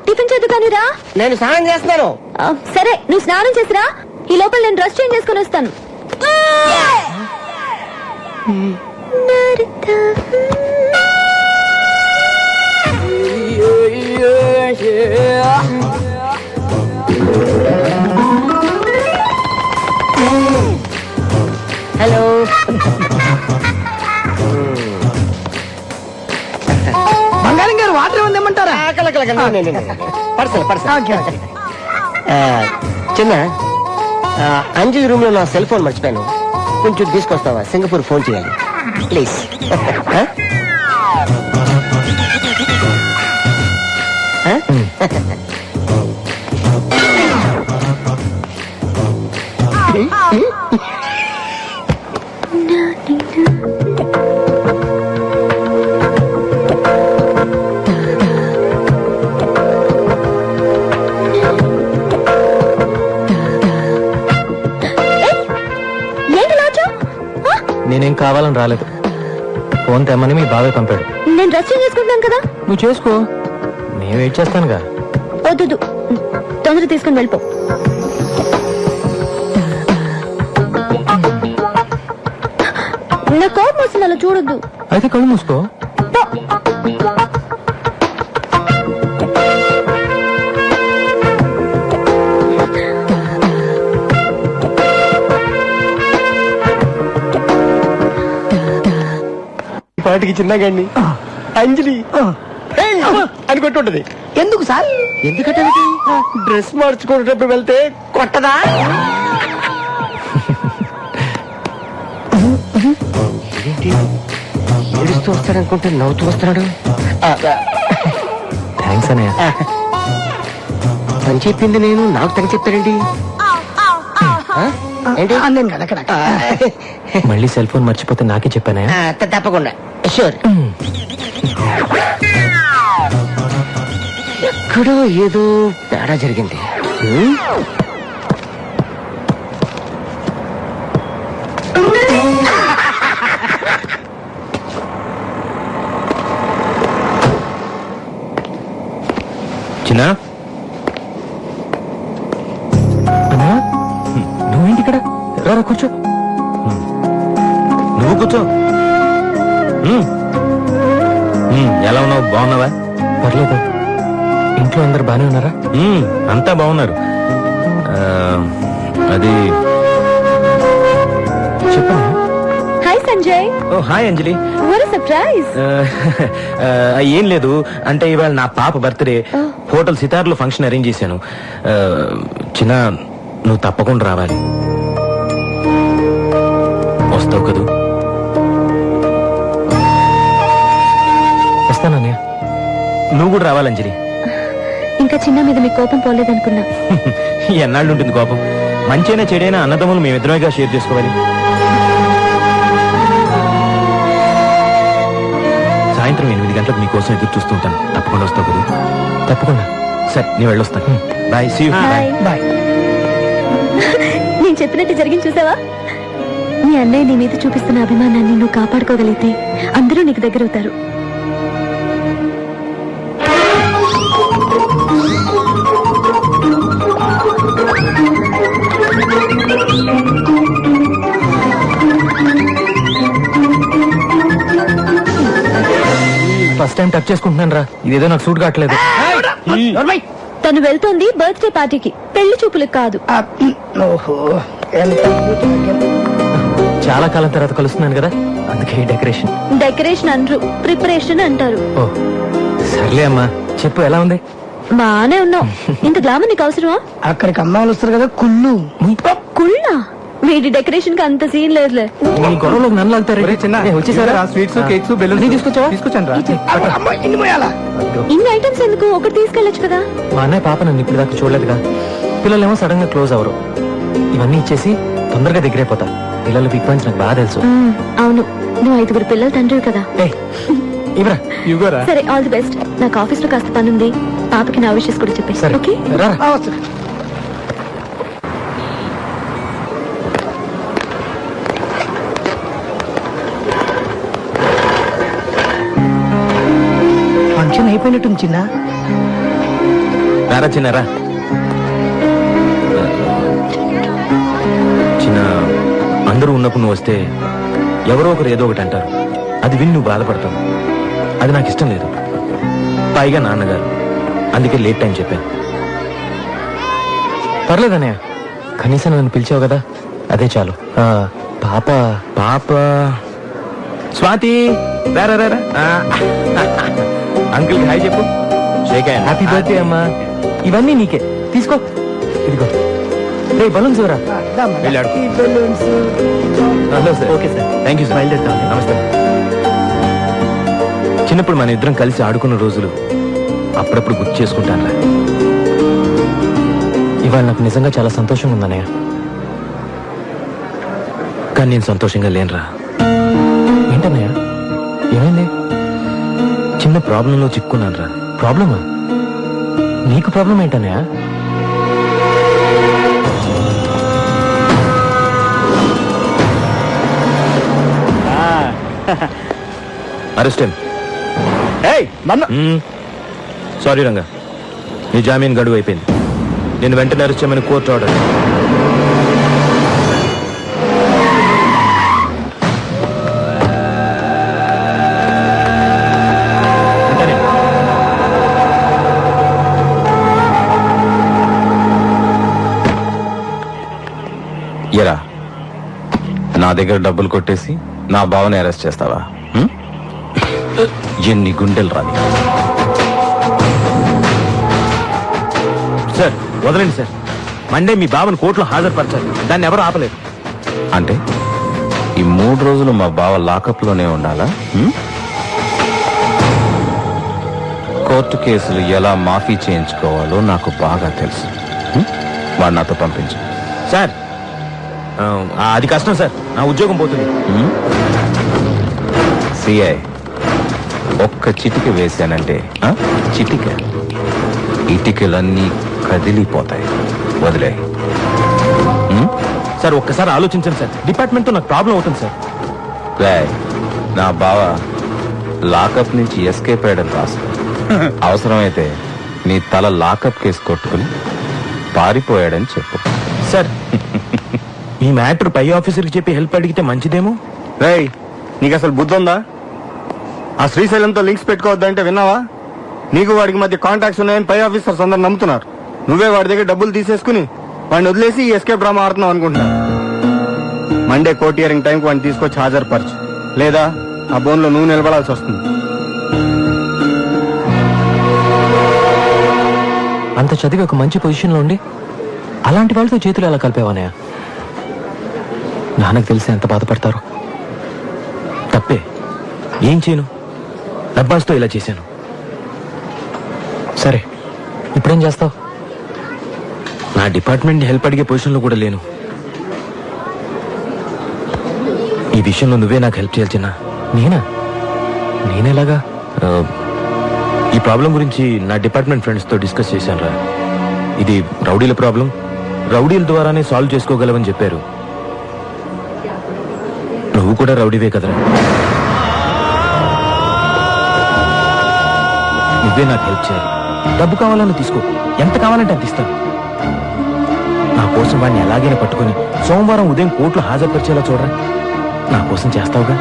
Tiffin చేద్దు కానీ రా. నేను స్నానం చేస్తున్నాను. సరే నువ్వు స్నానం చేసిరా, ఈ లోపల నేను డ్రెస్ చేంజ్ చేసుకుని వస్తాను. హలో. బంగారం గారు వాటర్ ఏమందేమంటారా? చిన్న అంజలి రూమ్ లో నా సెల్ ఫోన్ మర్చిపోయాను, కొంచెం తీసుకొస్తావా? సింగపూర్ ఫోన్ చేయాలి ప్లీజ్. నేనేం కావాలని రాలేదు, ఫోన్ తెమ్మని మీ బాబాయ్ పంపాడు. నేను డ్రెస్ చేంజ్ చేసుకుంటాను కదా. నువ్వు చేసుకో, నేను వెయిట్ చేస్తానుగా. వద్దు, తొందర తీసుకుని వెళ్ళిపో. నా కోపం వస్తుంది, అలా చూడొద్దు. అయితే కళ్ళు మూసుకో. పాటికి చిన్నగాడిని అంజలి అని కొట్టుంటది. ఎందుకు సార్? ఎందుకంటే డ్రెస్ మార్చుకునేటప్పుడు వెళ్తే కొట్టదా? ఏంటి ఏడుస్తూ వస్తాడనుకుంటే నవ్వుతూ వస్తున్నాడు. థ్యాంక్స్ అన్నయ్య. అని చెప్పింది నేను, నాకు తగ్గ చెప్తాడండి. అందేను కదా అక్కడ. మళ్ళీ సెల్ ఫోన్ మర్చిపోతే నాకే చెప్పానే. తప్పకుండా షూర్. ఎక్కడో ఏదో తేడా జరిగింది. చిన్న నువ్వేంటి ఇక్కడ? రారా కూర్చో. నువ్వు కూర్చో. ఎలా ఉన్నావు? బాగున్నావా? పర్లేదు. ఇంట్లో అందరు బానే ఉన్నారా? అంతా బాగున్నారు. అది చెప్పా. హాయ్ సంజయ్. ఓ hi Anjali. What a surprise. ఏం లేదు, అంటే ఇవాళ నా పాప బర్త్డే. హోటల్ సితార్లో ఫంక్షన్ అరేంజ్ చేశాను. చిన్న నువ్వు తప్పకుండా రావాలి. వస్తావు కదూ? వస్తానన్నయ్య. నువ్వు కూడా రావాలి అంజలి. ఇంకా చిన్న మీద మీ కోపం పోలేదనుకున్నా. ఎన్నాళ్ళు ఉంటుంది కోపం? మంచైనా చెడైనా అన్నదమ్ములు మేమిద్దరమేగా షేర్ చేసుకోవాలి. సాయంత్రం 8 గంటలకు మీకోసం ఎదురు చూస్తుంటాను. తప్పకుండా వస్తావు కదూ? తప్పకుండా. సరే నేను వెళ్ళొస్తాను. బాయ్. See you. బాయ్. నేను చెప్పినట్టు జరిగింది చూసావా? నీ అన్నయ్య నీ మీద చూపిస్తున్న అభిమానాన్ని నువ్వు కాపాడుకోగలిగితే అందరూ నీకు దగ్గర అవుతారు. ఫస్ట్ టైం టచ్ చేసుకుంటున్నాను రా. ఇదేదో నాకు సూట్ కావట్లేదు. తను వెళ్తోంది బర్త్డే పార్టీకి, పెళ్లి చూపులకు కాదు. చాలా కాలం తర్వాత కలుస్తున్నాను కదా, అందుకే డెకరేషన్. డెకరేషన్ అనరు, ప్రిపరేషన్ అంటారు. ఓ సర్లే అమ్మా, చెప్పు ఎలా ఉంది? బానే ఉన్నావు. ఇంత గ్లామర్ నీకు అవసరమా? అక్కడికి అమ్మాయిలు వస్తారు కదా, కుళ్ళు. కుళ్ళా? వీడి డెకరేషన్ కి అంత సీన్ లేదులే. నీ గొడవలోకి నన్ను లాగుతారు. వచ్చేసారా? స్వీట్స్, కేక్స్, బెలూన్స్ తీసుకొచ్చావా? తీసుకొచ్చాను రా. ఇన్ని ఐటమ్స్ ఎందుకు? ఒకటి తీసుకెళ్ళొచ్చు కదా. మా అన్నయ్య పాప నన్ను ఇప్పుడు దాకా చూడలేదుగా. పిల్లలేమో సడన్ గా క్లోజ్ అవరు. ఇవన్నీ ఇచ్చేసి తొందరగా దగ్గరైపోతా. పిల్లలు బిగ్ పాయింట్స్ నాకు బాగా తెలుసు. అవును, నువ్వు 5 పిల్లలు తండ్రి కదా. ఇవరా ఇవ్వరా. సరే, ఆల్ ది బెస్ట్. నాకు ఆఫీస్ లో కాస్త పని ఉంది. పాపకి నా విషయస్ కూడా చెప్పేసి. సరే ఓకే రా. ఫంక్షన్ అయిపోయినట్టుంది చిన్న. రారా చిన్నారా. చిన్న అందరూ ఉన్నప్పుడు నువ్వు వస్తే ఎవరో ఒకరు ఏదో ఒకటి అంటారు, అది విని నువ్వు బాధపడతావు. అది నాకు ఇష్టం లేదు. పైగా నాన్నగారు, అందుకే లేట్ టైం చెప్పాను. పర్లేదన్నయ్య, కనీసం నన్ను పిలిచావు కదా, అదే చాలు. పాప పాప స్వాతి, రారా రారా. అంకుల్ హాయ్ చెప్పు. హ్యాపీ బర్త్డే అమ్మా. ఇవన్నీ నీకే, తీసుకో. ఇదిగో రే బలూన్స్ ఎవరా. వెళ్ళాడు. Hello sir. Okay sir, thank you sir. బయలుదేరుతాం. నమస్తే. చిన్నప్పుడు మన ఇద్దరం కలిసి ఆడుకున్న రోజులు అప్పుడప్పుడు గుర్తు చేసుకుంటానురా. ఇవాళ నాకు నిజంగా చాలా సంతోషంగా ఉందన్నయ్య. కానీ నేను సంతోషంగా లేనురా. ఏంటన్నయ్య, ఏమైంది? చిన్న ప్రాబ్లంలో చిక్కున్నాను రా. ప్రాబ్లమా? నీకు ప్రాబ్లం ఏంటన్నయ్య? అరెస్ట్. సారీ రంగా, నీ జామీన్ గడువు అయిపోయింది. నేను వెంటనే అరెస్ట్ చేయమని కోర్టు ఆర్డర్. ఎరా, నా దగ్గర డబ్బులు కొట్టేసి నా బావని అరెస్ట్ చేస్తావా? ఎన్ని గుండెలు రాని. సార్ వదలండి సార్. మండే మీ బావను కోర్టులో హాజరుపరచాలి, దాన్ని ఎవరు ఆపలేదు. అంటే ఈ 3 రోజులు మా బావ లాకప్ లోనే ఉండాలా? కోర్టు కేసులు ఎలా మాఫీ చేయించుకోవాలో నాకు బాగా తెలుసు. వాడు నాతో పంపించు. సార్ అది కష్టం సార్, నా ఉద్యోగం పోతుంది. సిఐ ఒక్క చిటిక వేశానంటే చిటిక ఇటికలన్నీ కదిలిపోతాయి. వదిలే. సార్ ఒక్కసారి ఆలోచించండి సార్, డిపార్ట్మెంట్తో నాకు ప్రాబ్లం అవుతుంది సార్. నా బావ లాకప్ నుంచి ఎస్కేప్ అయ్యాడని రాసు. అవసరమైతే నీ తల లాకప్ కేసు కొట్టుకుని పారిపోయాడని చెప్పు. సార్ ఈ మ్యాటర్ పై ఆఫీసర్కి చెప్పి హెల్ప్ అడిగితే మంచిదేమో. రేయ్, నీకు అసలు బుద్ధి ఉందా? ఆ శ్రీశైలంతో లింక్స్ పెట్టుకోవద్దంటే విన్నావా? నీకు వాడికి మధ్య కాంటాక్ట్స్ ఉన్నాయని పై ఆఫీసర్స్ అందరు నమ్ముతున్నారు. నువ్వే వాడి దగ్గర డబ్బులు తీసేసుకుని వాడిని వదిలేసి ఎస్కేప్ డ్రామా ఆడుతున్నావు అనుకుంటున్నా. మండే కోర్టు హియరింగ్ టైంకి వాడిని తీసుకొచ్చి హాజరుపరచు, లేదా ఆ బోన్లో నువ్వు నిలబడాల్సి వస్తుంది. అంత చదివి ఒక మంచి పొజిషన్లో ఉండి అలాంటి వాళ్ళతో చేతులు ఎలా కలిపేవానయ్య? నాన్నకు తెలిసి ఎంత బాధపడతారు. తప్పే, ఏం చేయను, డబ్బాస్తో ఇలా చేశాను. సరే ఇప్పుడేం చేస్తావు? నా డిపార్ట్మెంట్ హెల్ప్ అడిగే పొజిషన్లో కూడా లేను. ఈ విషయంలో నువ్వే నాకు హెల్ప్ చేయాలి చిన్న. నేనేలాగా? ఈ ప్రాబ్లం గురించి నా డిపార్ట్మెంట్ ఫ్రెండ్స్తో డిస్కస్ చేశాను రా. ఇది రౌడీల ప్రాబ్లం, రౌడీల ద్వారానే సాల్వ్ చేసుకోగలవని చెప్పారు. నువ్వు కూడా రౌడీవే కదరా. నువ్వే నాకు హెల్ప్ చేయాలి. డబ్బు కావాలని తీసుకో, ఎంత కావాలంటే అంత ఇస్తాను. నా కోసం వాడిని ఎలాగైనా పట్టుకుని సోమవారం ఉదయం కోర్టులో హాజరుపరిచేలా చూడరా. నా కోసం చేస్తావుగా?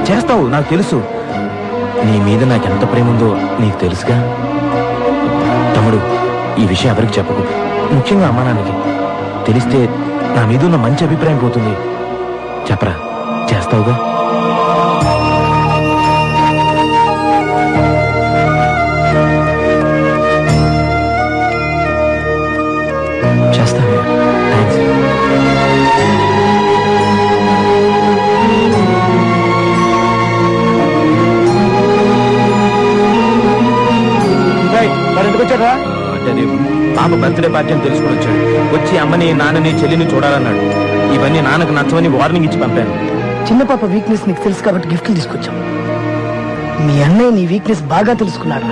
చేస్తావు, నాకు తెలుసు. నీ మీద నాకెంత ప్రేమ ఉందో నీకు తెలుసుగా. తమ్ముడు, ఈ విషయం ఎవరికి చెప్పకు, ముఖ్యంగా అమ్మా నాన్నకి. తెలిస్తే నా మీద ఉన్న మంచి అభిప్రాయం పోతుంది. చెప్పరా, చేస్తావుగా? చేస్తావే. థ్యాంక్స్. పాప బర్త్డే పార్టీ అని తెలుసుకుని వచ్చాడు. వచ్చి అమ్మని నాన్నని చెల్లిని చూడాలన్నాడు. ఇవన్నీ నాన్నకు నచ్చవని వార్నింగ్ ఇచ్చి పంపాను. చిన్న పాప వీక్నెస్ నీకు తెలుసు కాబట్టి గిఫ్ట్లు తీసుకొచ్చాం. మీ అన్నయ్య నీ వీక్నెస్ బాగా తెలుసుకున్నాడు.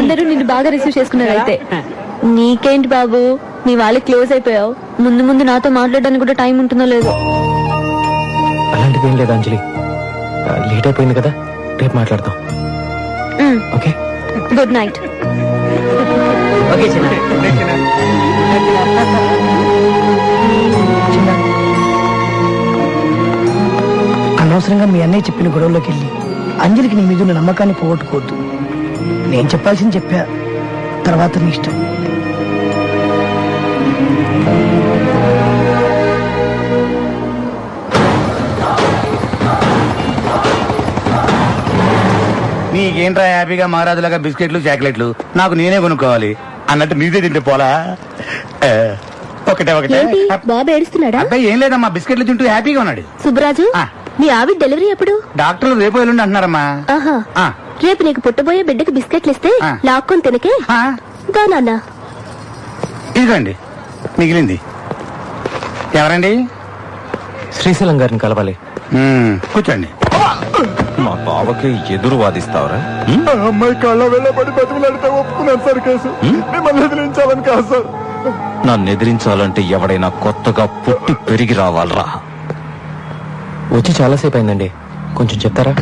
అందరూ నిన్ను బాగా రిసీవ్ చేసుకున్నారు. అయితే నీకేంటి బాబు, మీ వాళ్ళకి క్లోజ్ అయిపోయావు. ముందు ముందు నాతో మాట్లాడడానికి కూడా టైం ఉంటుందో లేదో. అలాంటిది ఏం లేదు అంజలి. లేట్ అయిపోయింది కదా, రేపు మాట్లాడదాం. Okay, good night. ఓకే చిన్న. అనవసరంగా మీ అన్నయ్య చెప్పిన గొడవలోకి వెళ్ళి అంజలికి నీ మీద ఉన్న నమ్మకాన్ని పోగొట్టుకోవద్దు. నేను చెప్పాల్సింది చెప్పా, తర్వాత నీ ఇష్టం. నీకేంట్రా హ్యాపీగా మహారాజులాగా బిస్కెట్లు చాక్లెట్లు నాకు నేనే కొనుక్కోవాలి అన్నట్టు నీదే తింటే పోలా. ఒకటే ఒకటే. బాబు ఏడుస్తున్నాడా? అబ్బాయి ఏం లేదమ్మా, బిస్కెట్లు తింటూ హ్యాపీగా ఉన్నాడు. సుబ్బరాజు, ఆ. మీ ఆవిడ డెలివరీ ఎప్పుడు? డాక్టర్లు రేపు ఎల్లుండి అంటున్నారమ్మా. ఆహా, ఆ. రేపు నీకు పుట్టబోయే బిడ్డకి బిస్కెట్లు ఇస్తే ఆ. లాక్కొని తినకే. ఆ, దా నాన్న. ఇదిగోండి మిగిలింది. ఎవరండి? శ్రీశైలం గారిని కలవాలి. కూర్చోండి. మా బావకి ఎదురు వాదిస్తావరా? అమ్మాయి కాళ్ళ వెళ్ళబడి బతుకులాడితే ఒప్పుకున్నాను సార్ కేసు. మిమ్మల్ని ఎదిరించాలని కాదు సార్. నన్ను ఎదిరించాలంటే ఎవడైనా కొత్తగా పుట్టి పెరిగి రావాలరా. వచ్చి చాలాసేపు అయిందండి, కొంచెం చెప్తారా?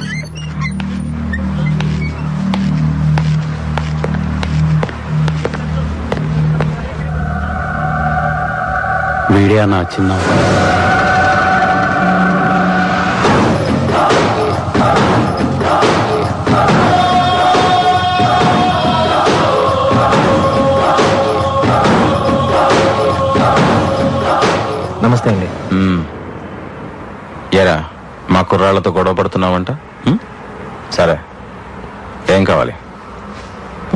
వీడియా నా చిన్న నమస్తే అండి. ఎరా మా కుర్రాళ్లతో గొడవ పడుతున్నావంట? సరే, ఏం కావాలి?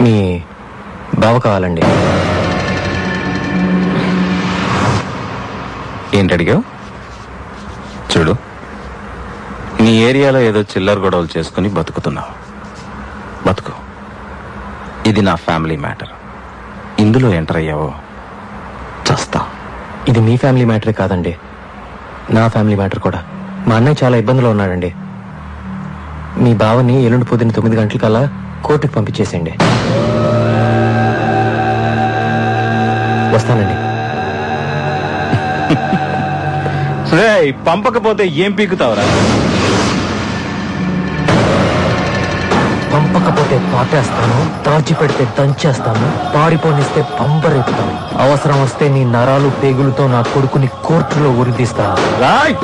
మీ బావ కావాలండి. ఏంటి అడిగావు? చూడు, నీ ఏరియాలో ఏదో చిల్లర గొడవలు చేసుకుని బతుకుతున్నావు. బతుకు. ఇది నా ఫ్యామిలీ మ్యాటర్. ఇందులో ఎంటర్ అయ్యావో చస్తా. ఇది మీ ఫ్యామిలీ మ్యాటరే కాదండి, నా ఫ్యామిలీ మ్యాటర్ కూడా. మా అన్నయ్య చాలా ఇబ్బందులో ఉన్నాడండి. మీ బావని ఎల్లుండి పొద్దున్న 9 గంటలకల్లా కోర్టుకు పంపించేసేయండి. వస్తానండి. పంపకపోతే ఏం పీకుతావురా? పంపకపోతే పాటేస్తాను, దాచిపెడితే దంచేస్తాను, పారిపోనిస్తే పంపరేపుతాను. అవసరం వస్తే నీ నరాలు పేగులతో నా కొడుకుని కోర్టులో ఉరిదీస్తాను. రాయ్!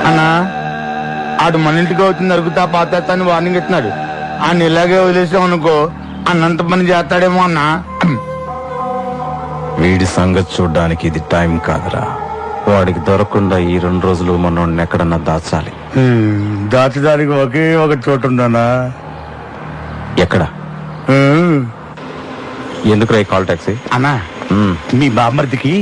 అన్నా, ఆడు మన ఇంటికి అవుతుంది అరుగుతా పాతేస్తాను వార్నింగ్ ఇస్తున్నాడు. ఆయన ఇలాగే వదిలేసాం అనుకో అన్నంత పని చేస్తాడేమో అన్నా. వీడి సంగతి చూడ్డానికి ఇది టైం కాదురా. వాడికి దొరకకుండా ఈ 2 రోజులు మనోడిని ఎక్కడన్నా దాచాలి. దాచడానికి ఒకే ఒక చోటు ఉందన్నా. ఎక్కడ? ఎందుకురా ఈ కాల్ టాక్సీ? అన్నా, మీ బామ్మర్దికి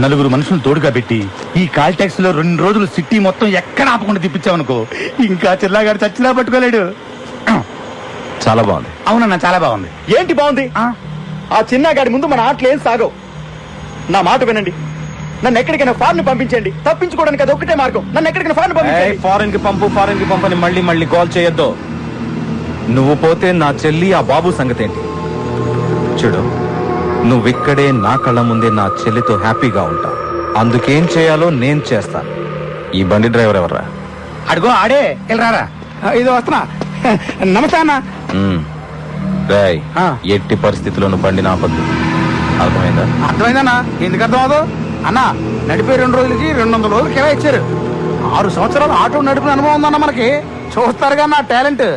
4 మనుషులు తోడుగా పెట్టి ఈ కాల్ ట్యాక్సీ లో 2 రోజులు సిటీ మొత్తం ఎక్కడ ఆపకుండా తిప్పించావనుకో ఇంకా చిల్లాగాడు చచ్చిలా పట్టుకోలేడు. చాలా బాగుంది. అవునన్నా, చాలా బాగుంది. ఏంటి బాగుంది? ఆ చిన్నగాడి ముందు మన ఆటలు ఏం సాగవు. నా మాట వినండి, నన్ను ఎక్కడికైనా ఫారెన్ పంపించండి. తప్పించుకోవడానికి అది ఒక్కటే మార్గం. నన్ను ఎక్కడికైనా ఫారెన్ పంపించండి. ఫారెన్ కి పంపని మళ్ళీ కాల్ చేయొద్దు. నువ్వు పోతే నా చెల్లి ఆ బాబు సంగతి ఏంటి? చూడు, నువ్విక్కడే నా కళ్ళ ముందే నా చెల్లితో హ్యాపీగా ఉంటావు. అందుకేం చేయాలో నేను చేస్తాను. ఈ బండి డ్రైవర్ ఎవర్రా? అడుగో ఆడే వెళ్ళరారా. ఇది వస్తున్నా. నమస్తే అన్న. రేయ్, ఎట్టి పరిస్థితుల్లోనూ బండి నాపద్దు. అర్థమైందా? అర్థమైందన్నా. ఎందుకు అర్థం అవదు అన్నా? నడిపే 2 రోజులకి 200 రోజులు కిరా ఇచ్చారు. 6 సంవత్సరాలు ఆటో నడిపిన అనుభవం ఉందన్న మనకి. చూస్తారుగా నా talent.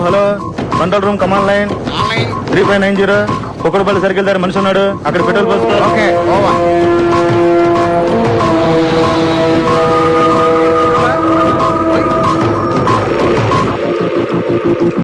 Hello, control room, command line 3590. Kukkadapalli circle దగ్గర మనిషి ఉన్నాడు, అక్కడ పెట్రోల్ పోసుకో. Okay, over.